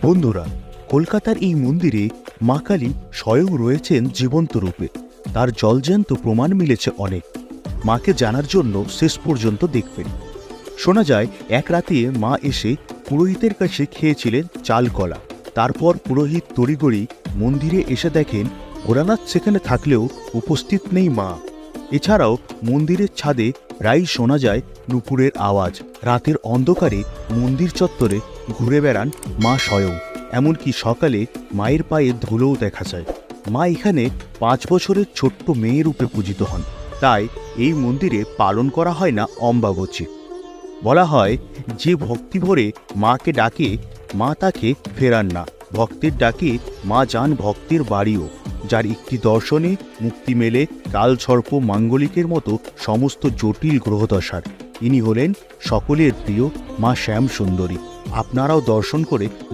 বন্ধুরা, কলকাতার এই মন্দিরে মা কালী স্বয়ং রয়েছেন জীবন্ত রূপে। তার জলজ্যান্ত প্রমাণ মিলেছে অনেক। মাকে জানার জন্য শেষ পর্যন্ত দেখবেন। শোনা যায় এক রাতে মা এসে পুরোহিতের কাছে খেয়েছিলেন চাল কলা। তারপর পুরোহিত তড়িগড়ি মন্দিরে এসে দেখেন ভোলানাথ সেখানে থাকলেও উপস্থিত নেই মা। এছাড়াও মন্দিরের ছাদে প্রায়ই শোনা যায় নুপুরের আওয়াজ। রাতের অন্ধকারে মন্দির চত্বরে ঘুরে বেড়ান মা স্বয়ং। এমনকি সকালে মায়ের পায়ে ধুলোও দেখা যায়। মা এখানে 5 বছরের ছোট্ট মেয়ে রূপে পূজিত হন। তাই এই মন্দিরে পালন করা হয় না অম্বাবচী। বলা হয়, যে ভক্তি ভরে মাকে ডাকে মা তাকে ফেরান না। ভক্তের ডাকে মা যান ভক্তের বাড়িও। যার একটি দর্শনে মুক্তি মেলে কালসর্প মাঙ্গলিকের মতো সমস্ত জটিল গ্রহদশার। ইনি হলেন সকলের প্রিয় মা শ্যাম সুন্দরী। আপনারাও দর্শন করে